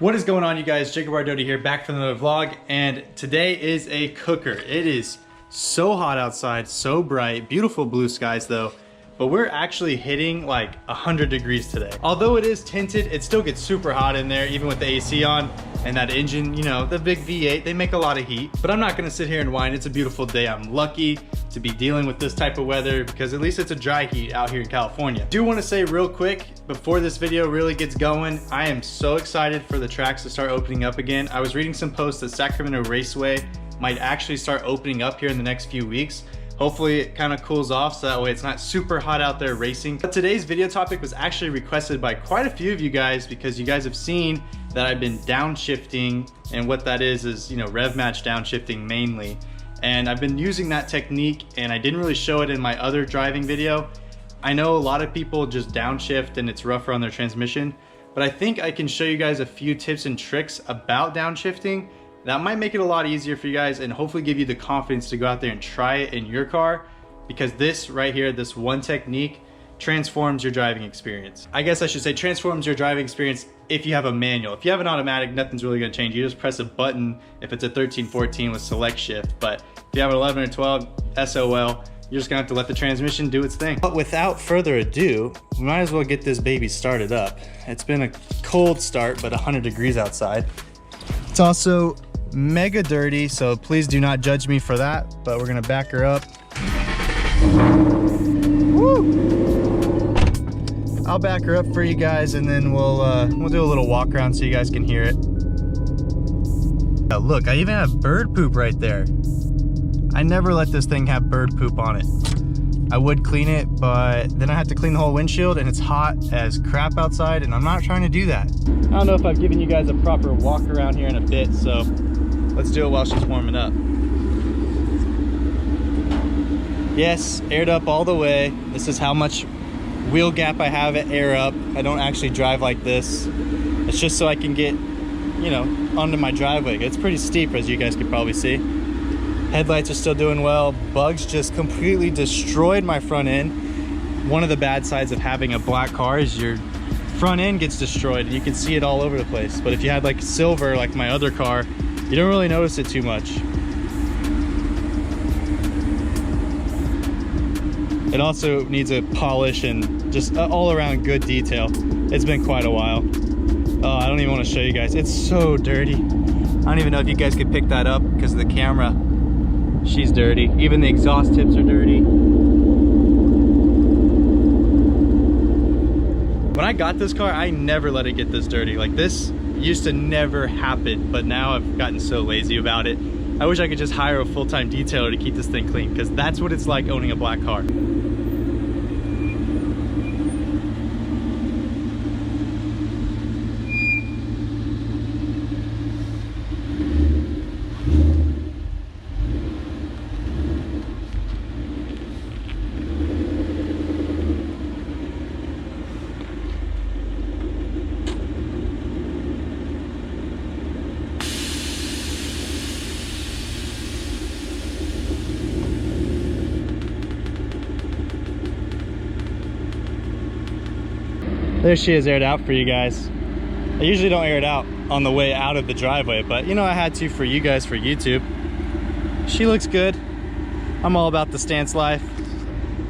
What is going on, you guys? Jacobrdoty here, back for another vlog, and today is a cooker. It is so hot outside, so bright, beautiful blue skies though, but we're actually hitting like 100 degrees today. Although it is tinted, it still gets super hot in there, even with the AC on, and that engine, you know, the big V8, they make a lot of heat. But I'm not gonna sit here and whine. It's a beautiful day. I'm lucky to be dealing with this type of weather because at least it's a dry heat out here in California. Do want to say real quick, before this video really gets going, I am so excited for the tracks to start opening up again. I was reading some posts that Sacramento Raceway might actually start opening up here in the next few weeks. Hopefully it kind of cools off so that way it's not super hot out there racing. But today's video topic was actually requested by quite a few of you guys because you guys have seen that I've been downshifting, and what that is, you know, rev match downshifting mainly. And I've been using that technique, and I didn't really show it in my other driving video. I know a lot of people just downshift and it's rougher on their transmission, but I think I can show you guys a few tips and tricks about downshifting that might make it a lot easier for you guys and hopefully give you the confidence to go out there and try it in your car, because this right here, this one technique, transforms your driving experience. I guess I should say transforms your driving experience if you have a manual. If you have an automatic, nothing's really gonna change. You just press a button if it's a 13, 14 with select shift. But if you have an 11 or 12 SOL, you're just gonna have to let the transmission do its thing. But without further ado, we might as well get this baby started up. It's been a cold start, but 100 degrees outside. It's also mega dirty, so please do not judge me for that, but we're gonna back her up. Woo! I'll back her up for you guys, and then we'll do a little walk around so you guys can hear it. Oh, look, I even have bird poop right there. I never let this thing have bird poop on it. I would clean it, but then I have to clean the whole windshield, and it's hot as crap outside, and I'm not trying to do that. I don't know if I've given you guys a proper walk around here in a bit, so let's do it while she's warming up. Yes, aired up all the way. This is how much wheel gap I have at air up. I don't actually drive like this. It's just so I can get, you know, onto my driveway. It's pretty steep, as you guys can probably see. Headlights are still doing well. Bugs just completely destroyed my front end. One of the bad sides of having a black car is your front end gets destroyed, and you can see it all over the place. But if you had like silver, like my other car, you don't really notice it too much. It also needs a polish and just all around good detail. It's been quite a while. Oh, I don't even want to show you guys. It's so dirty. I don't even know if you guys could pick that up because of the camera. She's dirty. Even the exhaust tips are dirty. When I got this car, I never let it get this dirty. Like, this used to never happen, but now I've gotten so lazy about it. I wish I could just hire a full-time detailer to keep this thing clean, because that's what it's like owning a black car. There she is, aired out for you guys. I usually don't air it out on the way out of the driveway, but you know, I had to for you guys for YouTube. She looks good. I'm all about the stance life.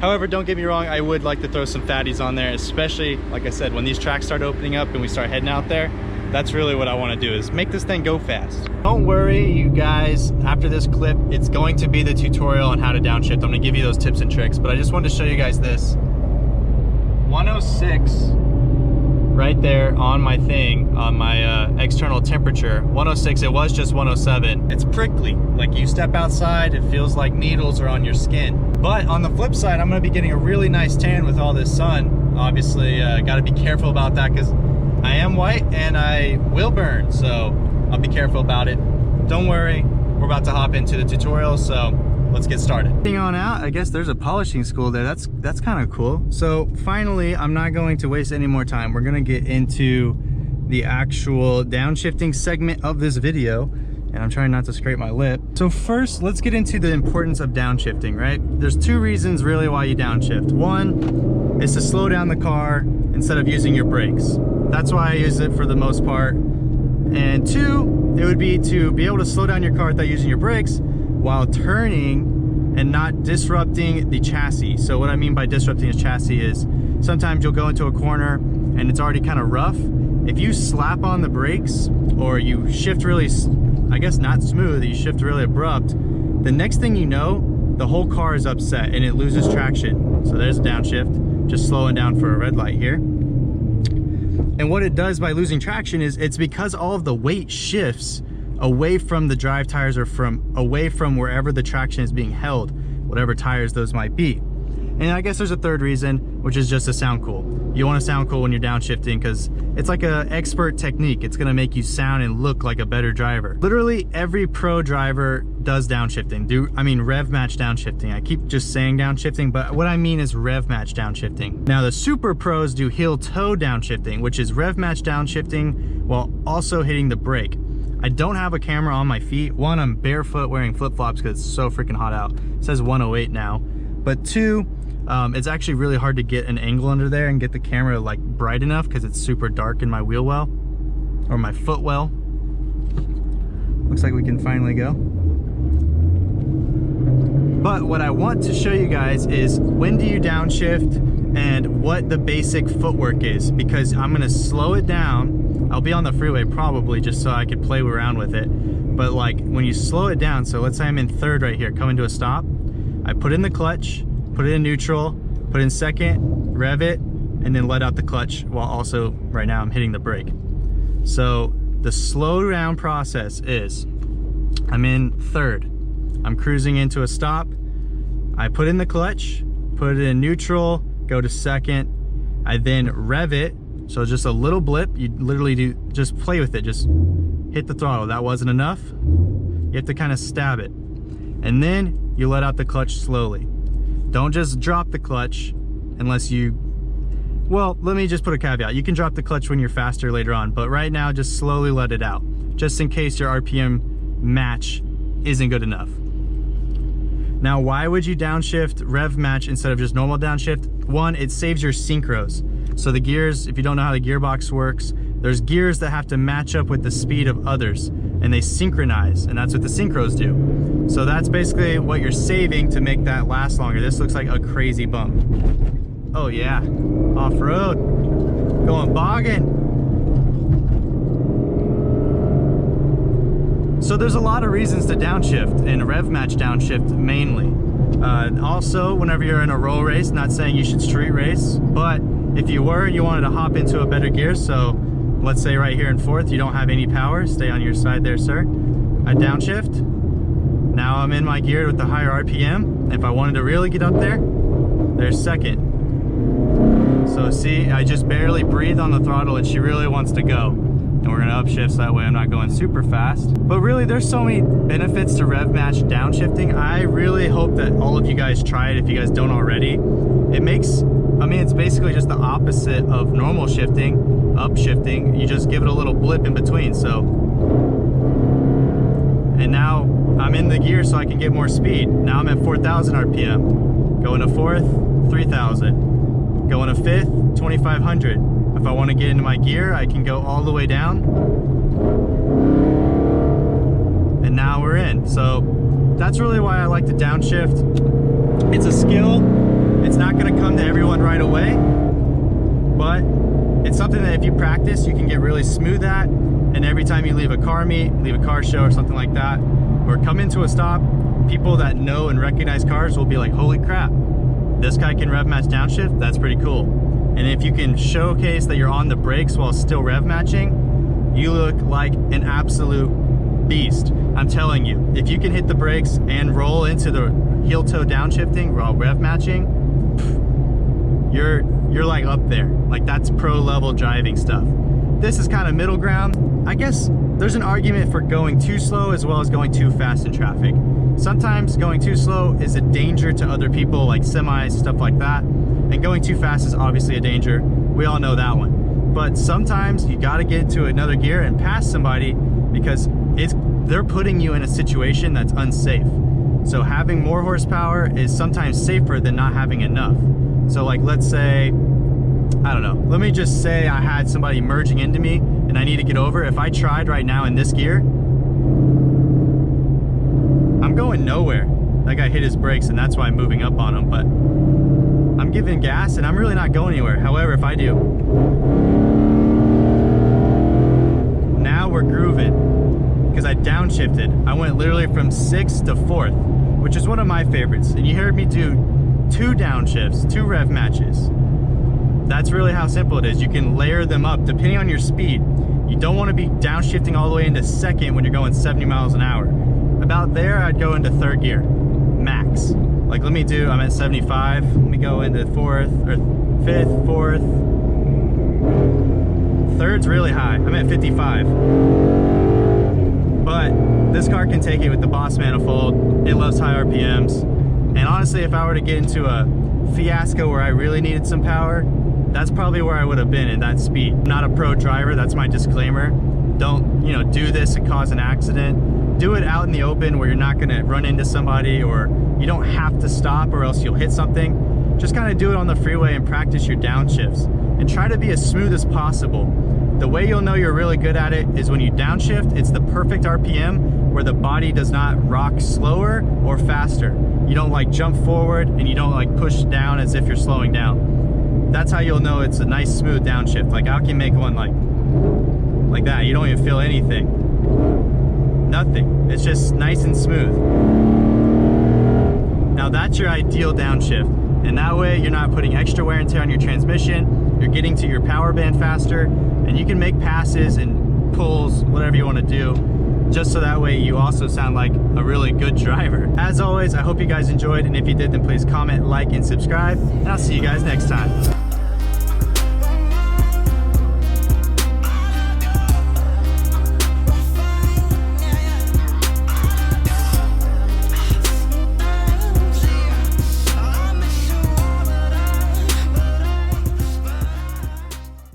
However, don't get me wrong, I would like to throw some fatties on there, especially, like I said, when these tracks start opening up and we start heading out there. That's really what I want to do, is make this thing go fast. Don't worry, you guys, after this clip, it's going to be the tutorial on how to downshift. I'm gonna give you those tips and tricks, but I just wanted to show you guys this. 106 right there on my thing, on my external temperature. 106, it was just 107. It's prickly. Like, you step outside, it feels like needles are on your skin. But on the flip side, I'm gonna be getting a really nice tan with all this sun. Obviously, gotta be careful about that because I am white and I will burn, so I'll be careful about it. Don't worry, we're about to hop into the tutorial, so let's get started. Getting on out, I guess there's a polishing school there. That's kind of cool. So finally, I'm not going to waste any more time. We're gonna get into the actual downshifting segment of this video, and I'm trying not to scrape my lip. So first, let's get into the importance of downshifting, right? There's two reasons really why you downshift. One is to slow down the car instead of using your brakes. That's why I use it for the most part. And two, it would be to be able to slow down your car without using your brakes while turning and not disrupting the chassis. So what I mean by disrupting the chassis is sometimes you'll go into a corner and it's already kind of rough. If you slap on the brakes or you shift really, I guess not smooth, you shift really abrupt, the next thing you know, the whole car is upset and it loses traction. So there's a downshift, just slowing down for a red light here. And what it does by losing traction is it's because all of the weight shifts away from the drive tires or away from wherever the traction is being held, whatever tires those might be. And I guess there's a third reason, which is just to sound cool. You want to sound cool when you're downshifting because it's like an expert technique. It's going to make you sound and look like a better driver. Literally every pro driver does downshifting. I mean rev match downshifting. I keep just saying downshifting, but what I mean is rev match downshifting. Now the super pros do heel toe downshifting, which is rev match downshifting while also hitting the brake. I don't have a camera on my feet. One, I'm barefoot wearing flip-flops because it's so freaking hot out. It says 108 now. But two, it's actually really hard to get an angle under there and get the camera like bright enough because it's super dark in my wheel well or my foot well. Looks like we can finally go. But what I want to show you guys is when do you downshift and what the basic footwork is, because I'm gonna slow it down. I'll be on the freeway probably just so I could play around with it. But like when you slow it down, so let's say I'm in third right here, coming to a stop. I put in the clutch, put it in neutral, put in second, rev it, and then let out the clutch while also right now I'm hitting the brake. So the slow down process is I'm in third. I'm cruising into a stop. I put in the clutch, put it in neutral, go to second. I then rev it. So just a little blip, you literally just play with it, just hit the throttle. That wasn't enough. You have to kind of stab it. And then you let out the clutch slowly. Don't just drop the clutch unless you, well, let me just put a caveat. You can drop the clutch when you're faster later on, but right now just slowly let it out, just in case your RPM match isn't good enough. Now, why would you downshift rev match instead of just normal downshift? One, it saves your synchros. So the gears, if you don't know how the gearbox works, there's gears that have to match up with the speed of others and they synchronize, and that's what the synchros do. So that's basically what you're saving to make that last longer. This looks like a crazy bump. Oh yeah, off-road, going bogging. So there's a lot of reasons to downshift, and rev match downshift mainly. Also, whenever you're in a roll race, not saying you should street race, but if you were and you wanted to hop into a better gear, so let's say right here in fourth, you don't have any power, stay on your side there, sir. I downshift. Now I'm in my gear with the higher RPM. If I wanted to really get up there, there's second. So see, I just barely breathe on the throttle and she really wants to go. And we're gonna upshift so that way I'm not going super fast. But really, there's so many benefits to rev match downshifting. I really hope that all of you guys try it if you guys don't already. It makes, I mean, it's basically just the opposite of normal shifting, upshifting. You just give it a little blip in between. So, and now I'm in the gear so I can get more speed. Now I'm at 4,000 RPM. Going to fourth, 3,000. Going to fifth, 2,500. If I want to get into my gear, I can go all the way down. And now we're in. So that's really why I like to downshift. It's a skill. It's not going to come to everyone right away, but it's something that if you practice, you can get really smooth at. And every time you leave a car meet, leave a car show or something like that, or come into a stop, people that know and recognize cars will be like, holy crap, this guy can rev match downshift. That's pretty cool. And if you can showcase that you're on the brakes while still rev matching, you look like an absolute beast. I'm telling you, if you can hit the brakes and roll into the heel toe downshifting while rev matching, you're like up there. Like that's pro level driving stuff. This is kind of middle ground. I guess there's an argument for going too slow as well as going too fast in traffic. Sometimes going too slow is a danger to other people, like semis, stuff like that. And going too fast is obviously a danger. We all know that one. But sometimes you gotta get into another gear and pass somebody because they're putting you in a situation that's unsafe. So having more horsepower is sometimes safer than not having enough. So like, let's say I don't know. Let me just say I had somebody merging into me and I need to get over. If I tried right now in this gear, I'm going nowhere. That guy hit his brakes and that's why I'm moving up on him, but I'm giving gas and I'm really not going anywhere. However, if I do, now we're grooving because I downshifted. I went literally from 6th to 4th, which is one of my favorites. And you heard me do 2 downshifts, 2 rev matches. That's really how simple it is. You can layer them up depending on your speed. You don't want to be downshifting all the way into 2nd when you're going 70 miles an hour. About there, I'd go into 3rd gear, max. Like I'm at 75. Let me go into 4th, or 5th, 4th. 3rd's really high. I'm at 55. But this car can take it with the Boss manifold. It loves high RPMs. And honestly, if I were to get into a fiasco where I really needed some power, that's probably where I would have been in that speed. I'm not a pro driver, that's my disclaimer. Don't, do this and cause an accident. Do it out in the open where you're not gonna run into somebody, or you don't have to stop or else you'll hit something. Just kind of do it on the freeway and practice your downshifts. And try to be as smooth as possible. The way you'll know you're really good at it is when you downshift, it's the perfect RPM where the body does not rock slower or faster. You don't like jump forward and you don't like push down as if you're slowing down. That's how you'll know it's a nice smooth downshift. Like I can make one like that. You don't even feel anything. Nothing. It's just nice and smooth. Now that's your ideal downshift. And that way you're not putting extra wear and tear on your transmission. You're getting to your power band faster, and you can make passes and pulls, whatever you want to do, just so that way you also sound like a really good driver. As always, I hope you guys enjoyed, and if you did, then please comment, like, and subscribe, and I'll see you guys next time.